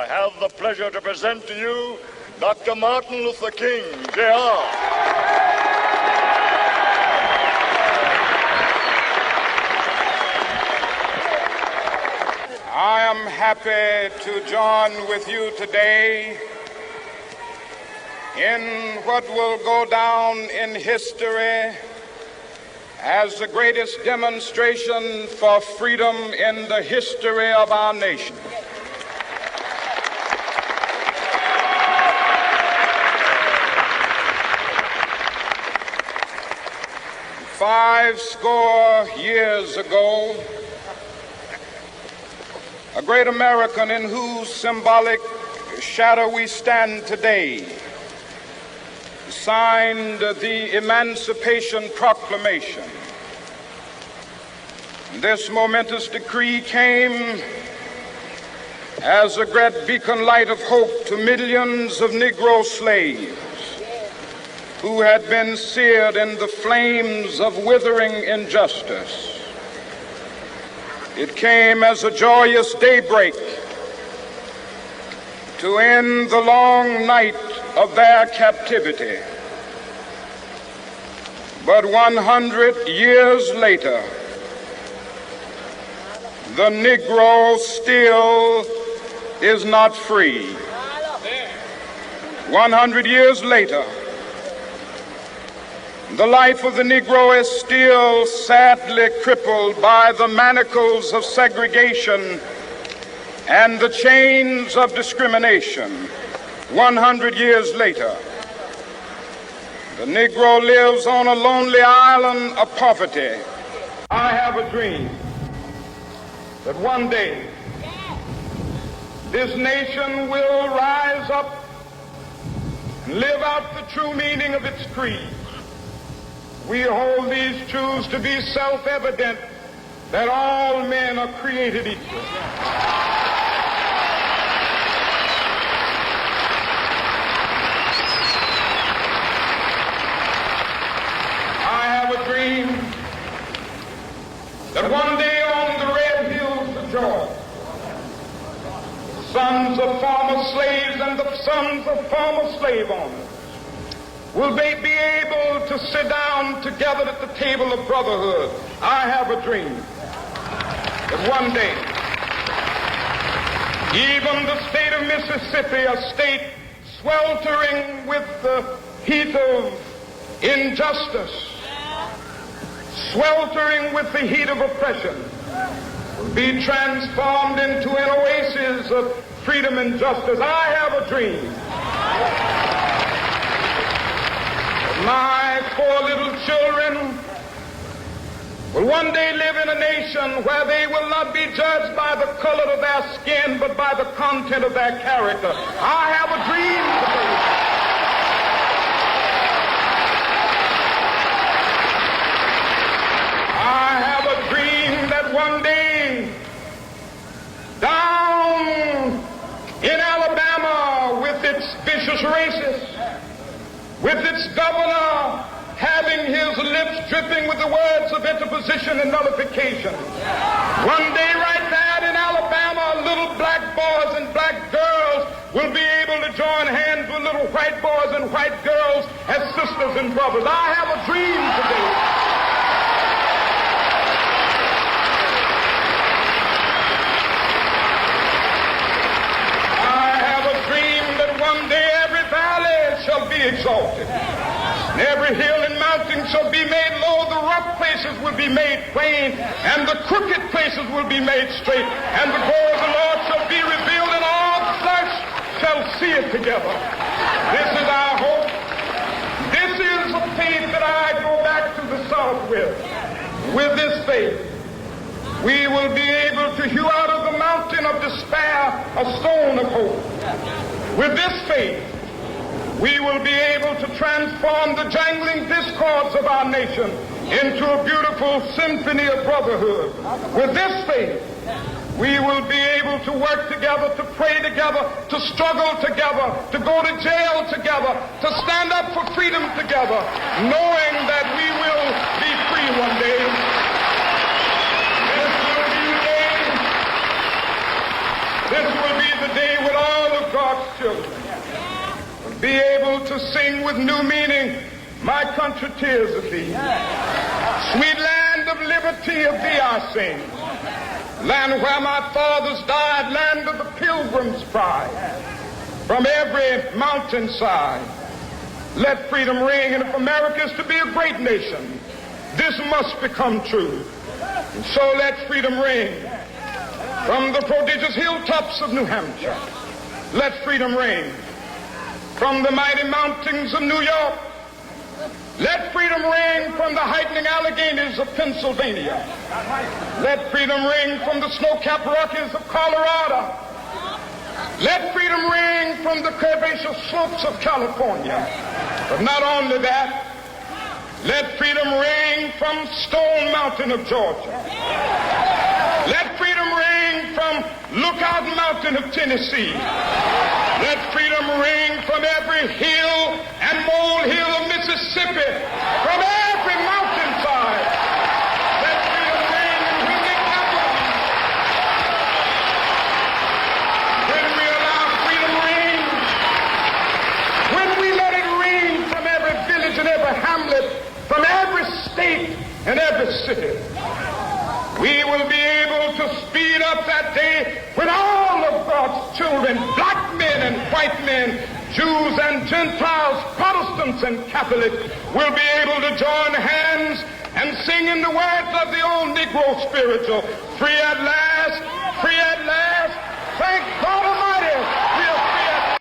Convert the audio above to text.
I have the pleasure to present to you Dr. Martin Luther King, Jr. I am happy to join with you today in what will go down in history as the greatest demonstration for freedom in the history of our nation. Five score years ago, a great American in whose symbolic shadow we stand today signed the Emancipation Proclamation. This momentous decree came as a great beacon light of hope to millions of Negro slaves who had been seared in the flames of withering injustice. It came as a joyous daybreak to end the long night of their captivity. But 100 years later, the Negro still is not free. 100 years later, the life of the Negro is still sadly crippled by the manacles of segregation and the chains of discrimination. 100 years later, the Negro lives on a lonely island of poverty. I have a dream that one day this nation will rise up and live out the true meaning of its creed. We hold these truths to be self-evident, that all men are created equal. I have a dream that one day on the red hills of Georgia, sons of former slaves and the sons of former slave owners will they be able to sit down together at the table of brotherhood. I have a dream that one day, even the state of Mississippi, a state sweltering with the heat of injustice, sweltering with the heat of oppression, will be transformed into an oasis of freedom and justice. I have a dream. My four little children will one day live in a nation where they will not be judged by the color of their skin, but by the content of their character. I have a dream today. I have a dream that one day, down in Alabama, with its vicious racists, with its governor having his lips dripping with the words of interposition and nullification. One day right there in Alabama, little black boys and black girls will be able to join hands with little white boys and white girls as sisters and brothers. I have a dream today. I have a dream that one day every valley shall be exalted, and every hill and mountain shall be made low. The rough places will be made plain, and the crooked places will be made straight, and the glory of the Lord shall be revealed, and all flesh shall see it together. This is our hope. This is the faith that I go back to the South with. With this faith, we will be able to hew out of the mountain of despair a stone of hope. With this faith, we will be able to transform the jangling discords of our nation into a beautiful symphony of brotherhood. With this faith, we will be able to work together, to pray together, to struggle together, to go to jail together, to stand up for freedom together, knowing that we will be free one day. This will be the day when all to sing with new meaning, my country, tears of thee. Sweet land of liberty, of thee I sing. Land where my fathers died, land of the pilgrim's pride. From every mountainside, let freedom ring. And if America is to be a great nation, this must become true. And so let freedom ring. From the prodigious hilltops of New Hampshire, let freedom ring. From the mighty mountains of New York, let freedom ring. From the heightening Alleghenies of Pennsylvania, let freedom ring. From the snow-capped Rockies of Colorado, let freedom ring. From the curvaceous slopes of California. But not only that, let freedom ring from Stone Mountain of Georgia. Let freedom ring from Lookout Mountain of Tennessee. Let freedom ring from every hill and molehill of Mississippi, from every mountainside. Let freedom ring. And when they gather, when we allow freedom ring, when we let it ring from every village and every hamlet, from every state and every city, we will be able to speed up that day when all of God's children, black men and white men, Jews and Gentiles, Protestants and Catholics, will be able to join hands and sing in the words of the old Negro spiritual, free at last, thank God.